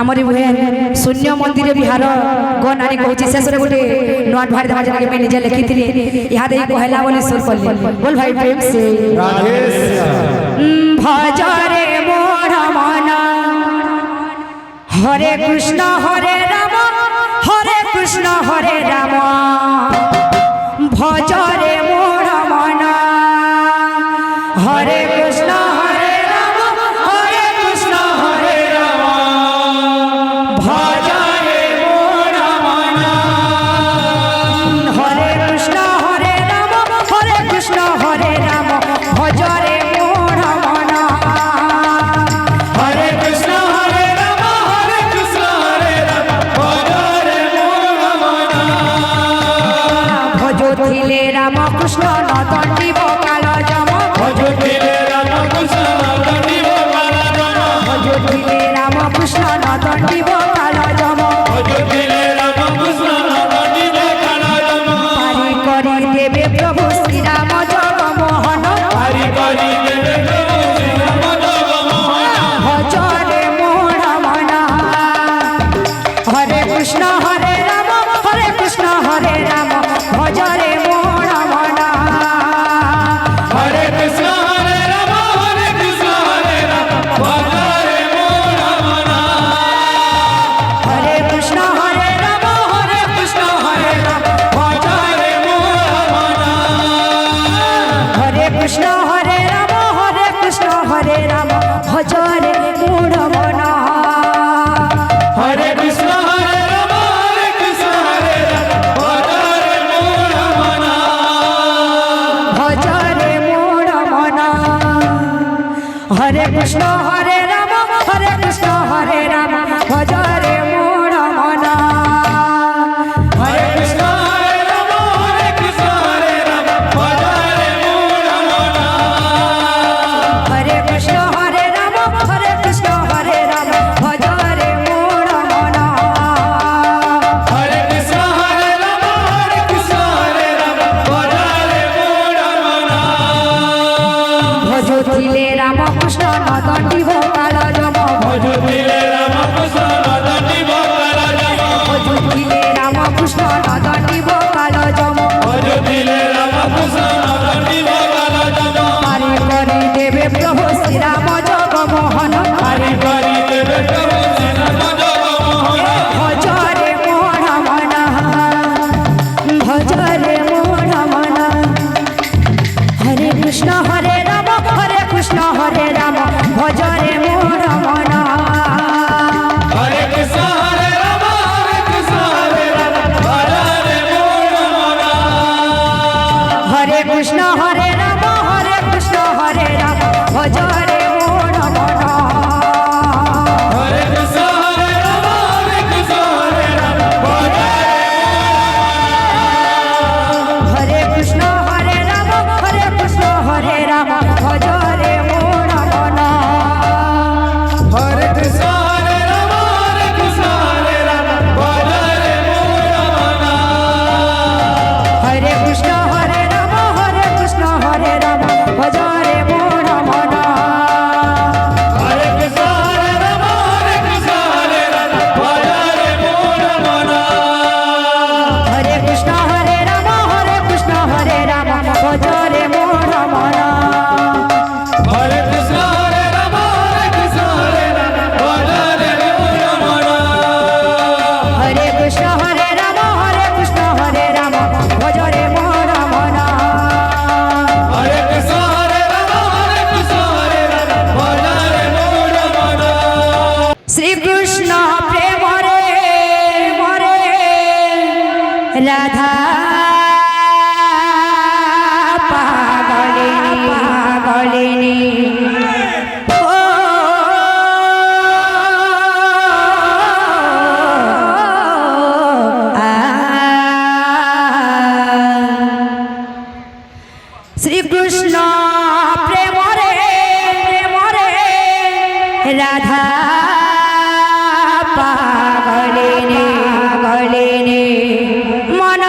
आमरी बहन शून्य मंदिर बिहार गनानी कहूँ शेष गोटे नोट भारी देवा जन मैं निजे लिखी थी यहाँ दे कहला बोली सुर कली बोल भाई प्रेम से भजरे मोर मन हरे कृष्ण हरे राम भजरे मोर मन हरे कृष्ण हरे राम भजरे मोर मन हरे कृष्ण हरे राम भजरे मोर मन हरे कृष्ण हरे राम भजरे मोर मन भजोथिले राम कृष्ण नदंडी बकाल जम भजोथिले राम कृष्ण नदंडी बकाल जम भजोथिले राम कृष्ण नदंडी बकाल जम भजोथिले राम कृष्ण नदंडी बकाल जम पारी करी देवे प्रभु श्री राम जगमोहन हरि करि देवे प्रभु श्री राम जगमोहन भजरे मोर मन हरे कृष्ण हरे राम भजरे मोर मन हरे कृष्ण हरे राम भजरे मोर मन हरे कृष्ण हरे राम भजरे मोर मन हरे कृष्ण हरे राम भजरे मोर मन हरे कृष्ण हरे राम भजरे मोर मन भजरे मोर मन हरे कृष्ण हरे राम भजरे मोर मन हरे कृष्ण हरे राम भजरे मोर मन हरे कृष्ण हरे राम भजरे मोर मन हरे कृष्ण हरे राम भजरे मोर मन भजोथिले राम कृष्ण नदंडी बकाल जम भजोथिले राम कृष्ण नदंडी बकाल जम भजोथिले राम कृष्ण नदंडी बकाल जम भजोथिले राम कृष्ण नदंडी बकाल जम पारी करी देवे प्रभु श्री राम जगमोहन हरि करि देवे प्रभु श्री राम जगमोहन भजरे मोर मन हरे कृष्ण हरे राम भजरे मोर मन हरे कृष्ण हरे राम भजरे मोर मन हरे कृष्ण हरे राम भजरे मोर मन हरे कृष्ण हरे राम भजरे हरे कृष्ण हरे राम भजरे मोर मन हरे कृष्ण हरे राम भजरे मोर मन हरे कृष्ण हरे राम भजरे मोर मन हरे कृष्ण हरे राम भजरे मोर मन हरे कृष्ण हरे राम भजरे मोर मन हरे कृष्ण हरे राम भजरे मोर मन हरे कृष्ण हरे राम भजरे मोर मन हरे कृष्ण हरे राम भजरे मोर मन श्री कृष्ण प्रेम रे मरे राधा पागलिनी ओ श्री कृष्ण प्रेम रे राधा पागलिनी मन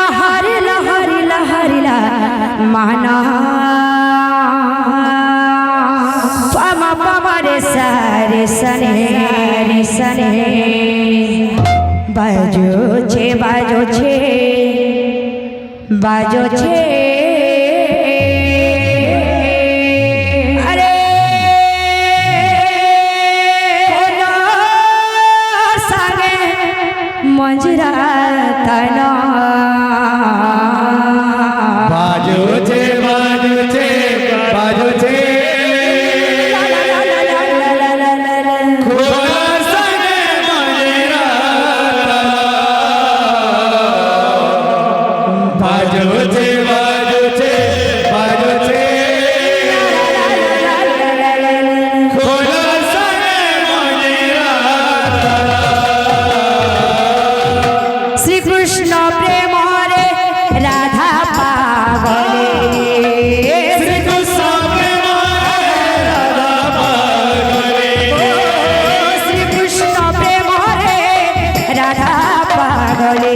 बाजो छे बाजो छे अरे कोना सागे मंजरा तना बाजो छे बाजो छे बाजो छे खोला सने मंजरा बाजो छे बाजो छे बाजो छे खोला सने मंजरा श्री कृष्ण प्रेम रे राधा पागले श्री कृष्ण प्रेम राधा पागले श्री कृष्ण प्रेम रे राधा पागले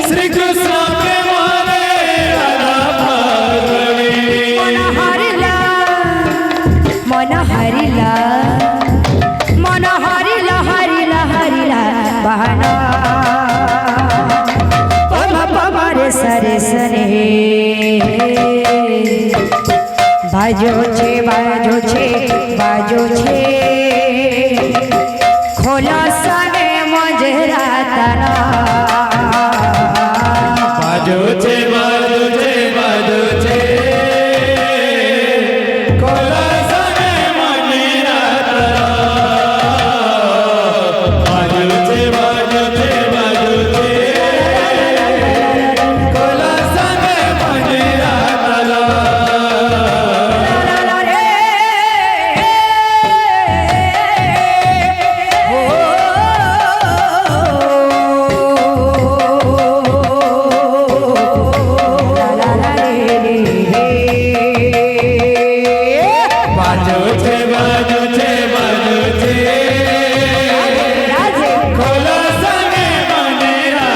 श्री कृष्ण प्रेम राधा पागले मन हरिला हरिला बहना पमारे सरे सरे बाजो छे खोला सने मंजरा तना बाजो छे बाजो छे बाजो छे खोला सने मंजरा बाजो छे बाजो छे बाजो छे खोला सने मंजरा बाजो छे बाजो छे बाजो छे खोला सने मंजरा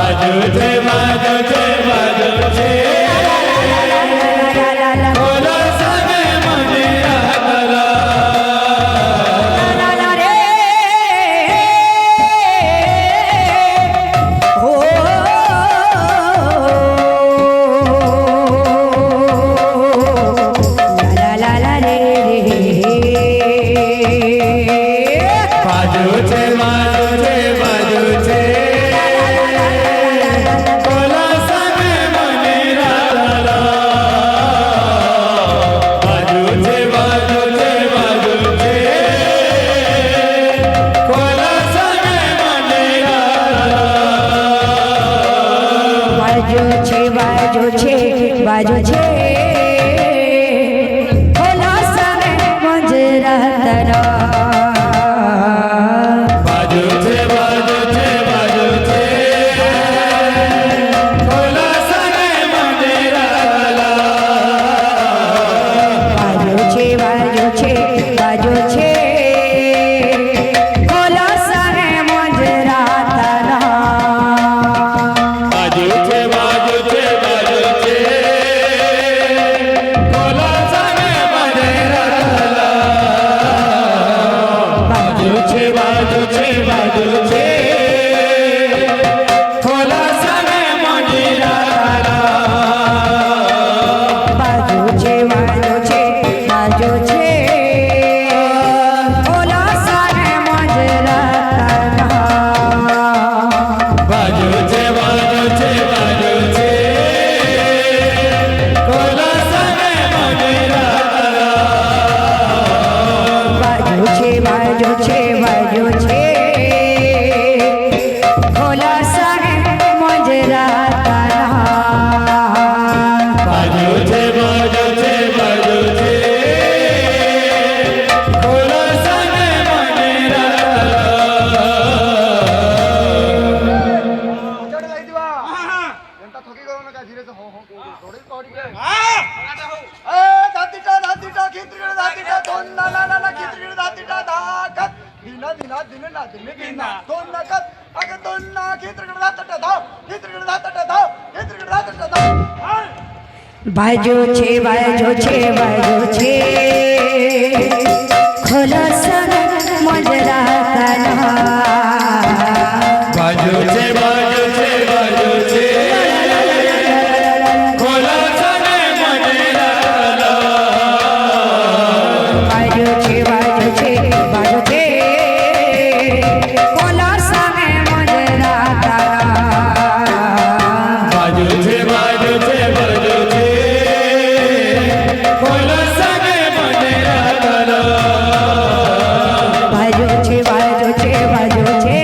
बाजो छे बाजो छे बाजो छे खोला सने मंजरा बाजो छे बाजो छे बाजो छे खोला सने मंजरा बाजो छे बाजो छे बाजो छे खोला सने मंजरा बाजो छे खोला सने मंजरा तना बाजो छे बाजो छे बाजो छे खोला सने मंजरा बाजो छे खोला सने मंजरा तना बाजो छे बाजो छे बाजो छे खोला सने मंजरा बाजो छे बाजो छे बाजो छे खोला सने मंजरा बाजो छे खोला सने मंजरा तना बाजो छे बाजो छे बाजो छे खोला सने मंजरा बाजो छे खोला सने मंजरा तना बाजो छे बाजो छे बाजो छे खोला सने मंजरा ಎಂತ ತೊಗಿಗೋನಕ ಧೀರಜ ಹೋ ಹೋ ತೊಡಿ ತೊಡಿಗೆ ಏ ದಾತಿಟ ಕಿತ್ರಿಗಳ ದಾತಿಟ ತೊನ್ನ ನಾನ ಕಿತ್ರಿಗಳ ದಾತಿಟ ದಾಕತ್ ದಿನ ತೊನ್ನಕತ್ ಅಗ ತೊನ್ನ ಕಿತ್ರಿಗಳ ದಾತಟ ದಾ ಕಿತ್ರಿಗಳ ದಾತಟ ದಾ ಕಿತ್ರಿಗಳ ದಾತಟ ದಾ बाजो छे खोला মজরা কানা বাজুছে বাজুছে বাজুছে খোলা সনে মনেরা তালা বাজুছে বাজুছে বাজুছে কলার সঙ্গে মজরা কানা বাজুছে বাজুছে বাজুছে খোলা সনে মনেরা তালা বাজুছে বাজুছে বাজুছে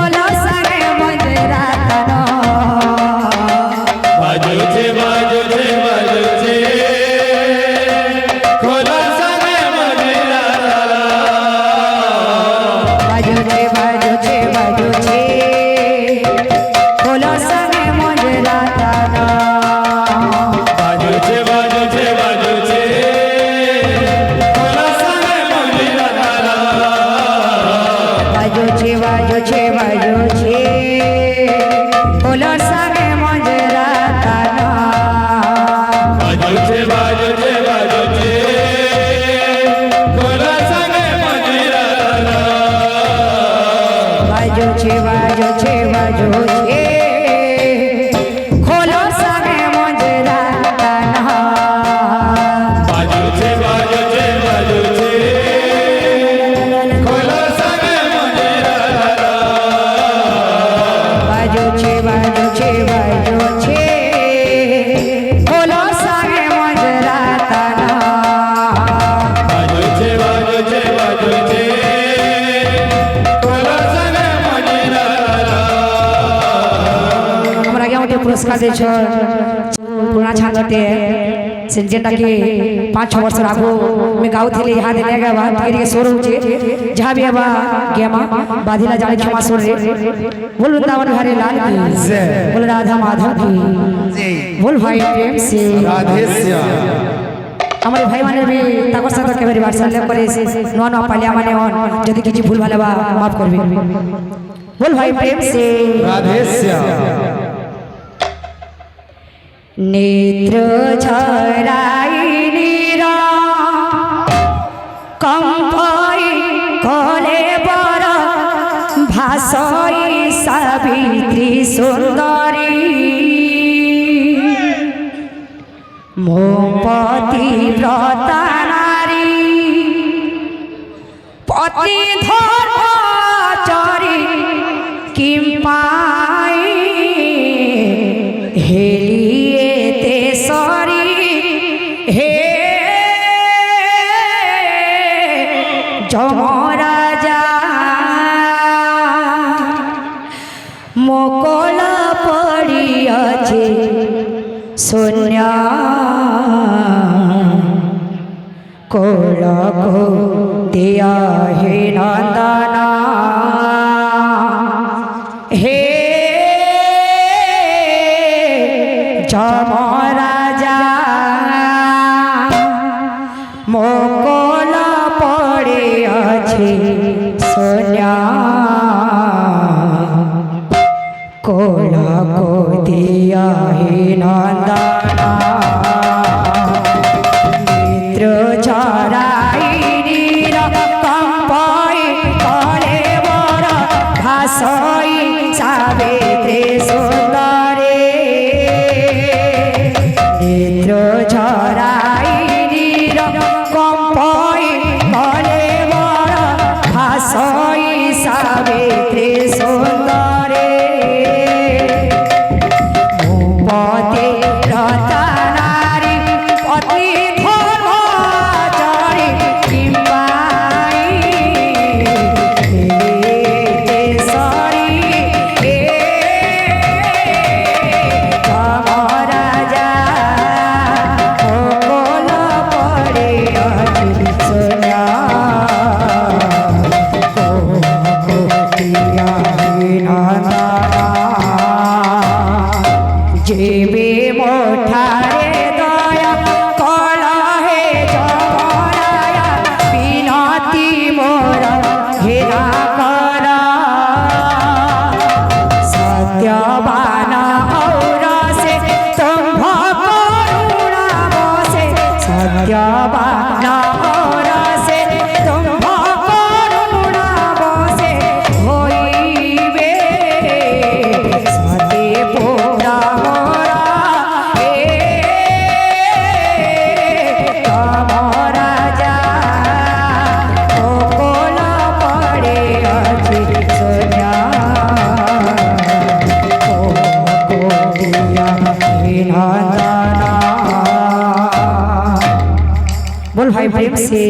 কলার সঙ্গে মজরা কানা বাজুছে বাজুছে বাজুছে খোলা সনে মনেরা তালা বাজুছে বাজুছে বাজুছে কলার সঙ্গে মজরা কানা বাজুছে বাজুছে বাজুছে খোলা সনে মনেরা তালা বাজুছে বাজুছে বাজুছে কলার সঙ্গে মজরা কানা বাজুছে বাজুছে বাজুছে খোলা সনে মনেরা তালা বাজুছে বাজুছে বাজুছে খোলো সঙ্গে মজরা কানা বাজুছে বাজুছে বাজুছে খোলা সনে মনেরা তালা বাজুছে বাজুছে বাজুছে খোলো সঙ্গে মজরা কানা বাজুছে বাজুছে বাজুছে খোলা সনে মনেরা তালা আমরা আগে আমাকে পুরস্কার দিয়েছ পুরা ছাত্রতে से जेटा कि 5-6 वर्ष आगो मैं गाउଥିଲି यहाँ दिने गवा ଟିକେ ଟିକେ ସ୍ୱର ହଉଛି ଯାହା ବି ହେବା गेमा बाधिला जाने क्षमा सुर रे बोल वृंदावन हरे लाल की बोल राधा माधव की बोल भाई प्रेम से আমার ভাই মানে भी তাকর সাথে কেবরি বার্সালে করে নো নো পালিয়া মানে অন যদি কিছু ভুল ভালো বা maaf করবে बोल भाई प्रेम से नेत्र झराई नीरा कंपई कले बर भाषई सावित्री सुंदरी मो पति व्रता नारी पति धर्म चरी किम पाई हेलिए तेसरी हे जमराजा मोकल पड़ियाছে शून्य कोल को दिया हे नंदना हे जमराजा मोकल पड़ियाছে शून्य कोल को दिया हे नंदना मित्र चराई नीर कंपई कले बर भाषई सावित्री सुंदरे मित्र चराई नीर कंपई कले बर भाषई सावित्री सुंदरे সাথে পোড়া মোরা এ কামরা যা ও কোলা পড়ে আছে সোনা ও কোলিয়া হিনাদানা बोल भाई प्रेम से।